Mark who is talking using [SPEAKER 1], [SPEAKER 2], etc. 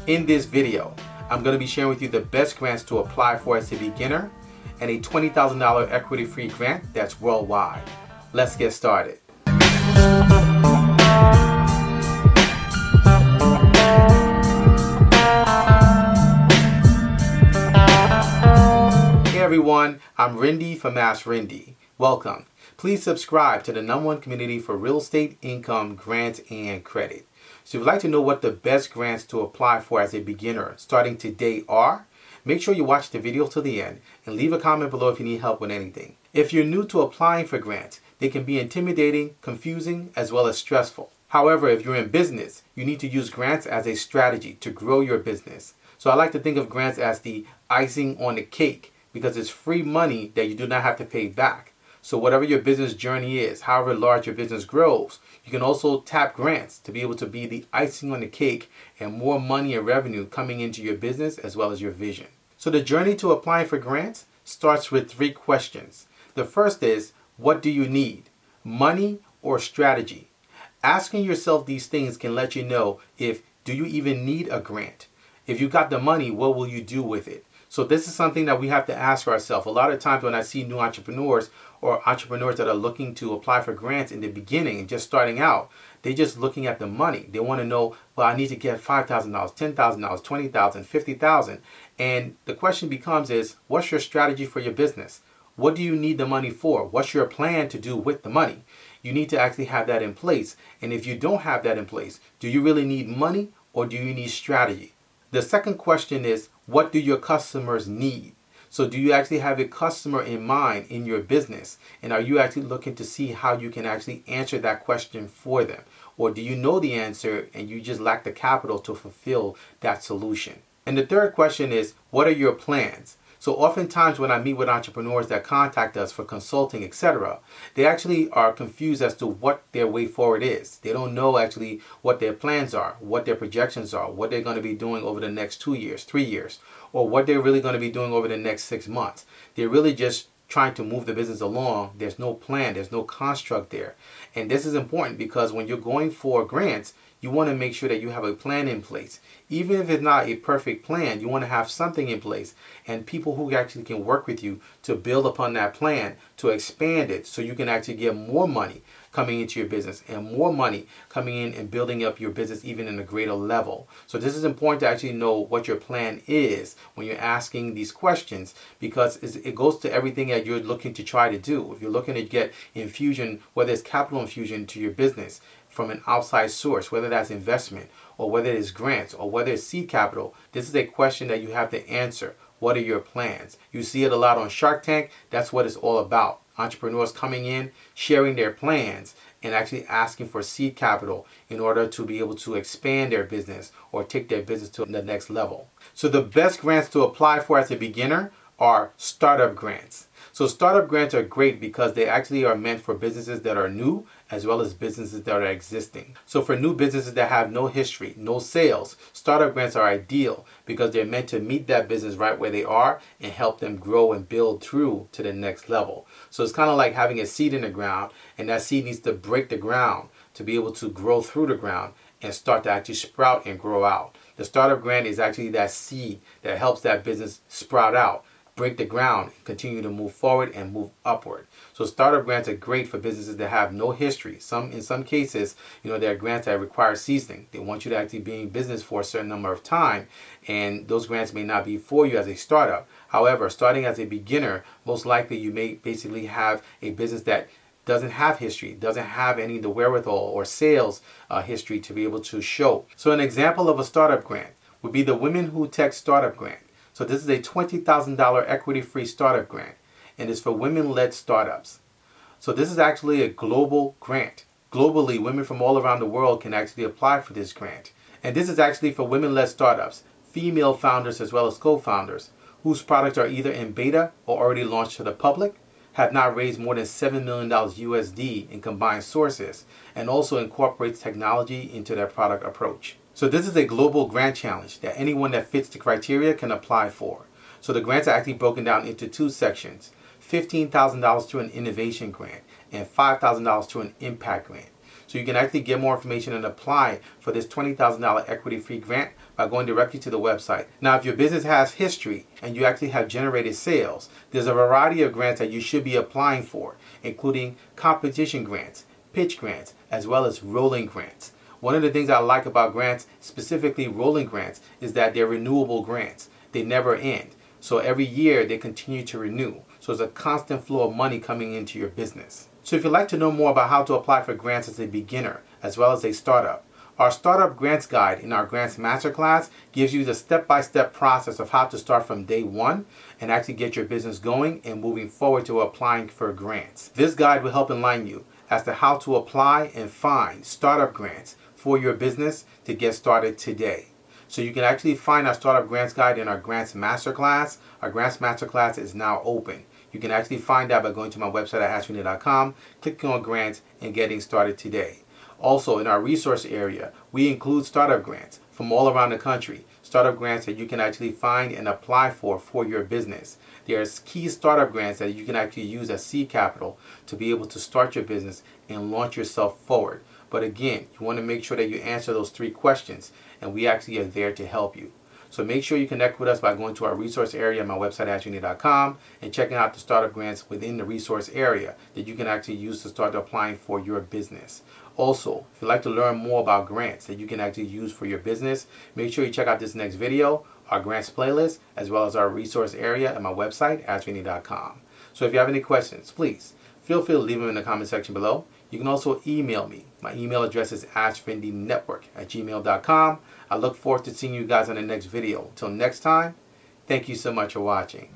[SPEAKER 1] In this video, I'm going to be sharing with you the best grants to apply for as a beginner and a $20,000 equity-free grant that's worldwide. Let's get started. Hey everyone, I'm Rinde from AskRinde. Welcome. Please subscribe to the #1 community for real estate, income, grants, and credit. So if you'd like to know what the best grants to apply for as a beginner starting today are, make sure you watch the video till the end and leave a comment below if you need help with anything. If you're new to applying for grants, they can be intimidating, confusing, as well as stressful. However, if you're in business, you need to use grants as a strategy to grow your business. So I like to think of grants as the icing on the cake because it's free money that you do not have to pay back. So whatever your business journey is, however large your business grows, you can also tap grants to be able to be the icing on the cake and more money and revenue coming into your business as well as your vision. So the journey to applying for grants starts with 3 questions. The first is, what do you need? Money or strategy? Asking yourself these things can let you know if do you even need a grant? If you got the money, what will you do with it? So this is something that we have to ask ourselves. A lot of times when I see new entrepreneurs or entrepreneurs that are looking to apply for grants in the beginning and just starting out, they're just looking at the money. They want to know, well, I need to get $5,000, $10,000, $20,000, $50,000. And the question becomes is, what's your strategy for your business? What do you need the money for? What's your plan to do with the money? You need to actually have that in place. And if you don't have that in place, do you really need money or do you need strategy? The second question is, what do your customers need? So do you actually have a customer in mind in your business? And are you actually looking to see how you can actually answer that question for them? Or do you know the answer and you just lack the capital to fulfill that solution? And the third question is, what are your plans? So oftentimes when I meet with entrepreneurs that contact us for consulting, etc., they actually are confused as to what their way forward is. They don't know actually what their plans are, what their projections are, what they're going to be doing over the next 2 years, 3 years, or what they're really going to be doing over the next 6 months. They're really just trying to move the business along. There's no plan, there's no construct there. And this is important because when you're going for grants, you want to make sure that you have a plan in place. Even if it's not a perfect plan, you want to have something in place and people who actually can work with you to build upon that plan, to expand it so you can actually get more money coming into your business and more money coming in and building up your business even in a greater level. So this is important to actually know what your plan is when you're asking these questions, because it goes to everything that you're looking to try to do. If you're looking to get infusion, whether it's capital infusion to your business from an outside source, whether that's investment or whether it's grants or whether it's seed capital, this is a question that you have to answer. What are your plans? You see it a lot on Shark Tank. That's what it's all about. Entrepreneurs coming in, sharing their plans, and actually asking for seed capital in order to be able to expand their business or take their business to the next level. So the best grants to apply for as a beginner are startup grants. So startup grants are great because they actually are meant for businesses that are new as well as businesses that are existing. So for new businesses that have no history, no sales, startup grants are ideal because they're meant to meet that business right where they are and help them grow and build through to the next level. So it's kind of like having a seed in the ground, and that seed needs to break the ground to be able to grow through the ground and start to actually sprout and grow out. The startup grant is actually that seed that helps that business sprout out, break the ground, continue to move forward and move upward. So startup grants are great for businesses that have no history. In some cases, there are grants that require seasoning. They want you to actually be in business for a certain number of time, and those grants may not be for you as a startup. However, starting as a beginner, most likely you may basically have a business that doesn't have history, doesn't have any of the wherewithal or sales history to be able to show. So an example of a startup grant would be the Women Who Tech Startup Grant. So this is a $20,000 equity-free startup grant, and it's for women-led startups. So this is actually a global grant. Globally, women from all around the world can actually apply for this grant. And this is actually for women-led startups, female founders as well as co-founders, whose products are either in beta or already launched to the public, have not raised more than $7 million USD in combined sources, and also incorporates technology into their product approach. So this is a global grant challenge that anyone that fits the criteria can apply for. So the grants are actually broken down into 2 sections, $15,000 to an innovation grant and $5,000 to an impact grant. So you can actually get more information and apply for this $20,000 equity-free grant by going directly to the website. Now, if your business has history and you actually have generated sales, there's a variety of grants that you should be applying for, including competition grants, pitch grants, as well as rolling grants. One of the things I like about grants, specifically rolling grants, is that they're renewable grants. They never end. So every year they continue to renew. So it's a constant flow of money coming into your business. So if you'd like to know more about how to apply for grants as a beginner as well as a startup, our Startup Grants Guide in our Grants Masterclass gives you the step-by-step process of how to start from day one and actually get your business going and moving forward to applying for grants. This guide will help enlighten you as to how to apply and find startup grants for your business to get started today. So you can actually find our Startup Grants Guide in our Grants Masterclass. Our Grants Masterclass is now open. You can actually find that by going to my website at AskRinde.com, clicking on grants, and getting started today. Also, in our resource area, we include startup grants from all around the country. Startup grants that you can actually find and apply for your business. There's key startup grants that you can actually use as seed capital to be able to start your business and launch yourself forward. But again, you want to make sure that you answer those 3 questions, and we actually are there to help you. So make sure you connect with us by going to our resource area on my website at AskRinde.com and checking out the startup grants within the resource area that you can actually use to start applying for your business. Also, if you'd like to learn more about grants that you can actually use for your business, make sure you check out this next video, our grants playlist, as well as our resource area at my website, AskRinde.com. So if you have any questions, please feel free to leave them in the comment section below. You can also email me. My email address is AskRindeNetwork@gmail.com. I look forward to seeing you guys on the next video. Until next time, thank you so much for watching.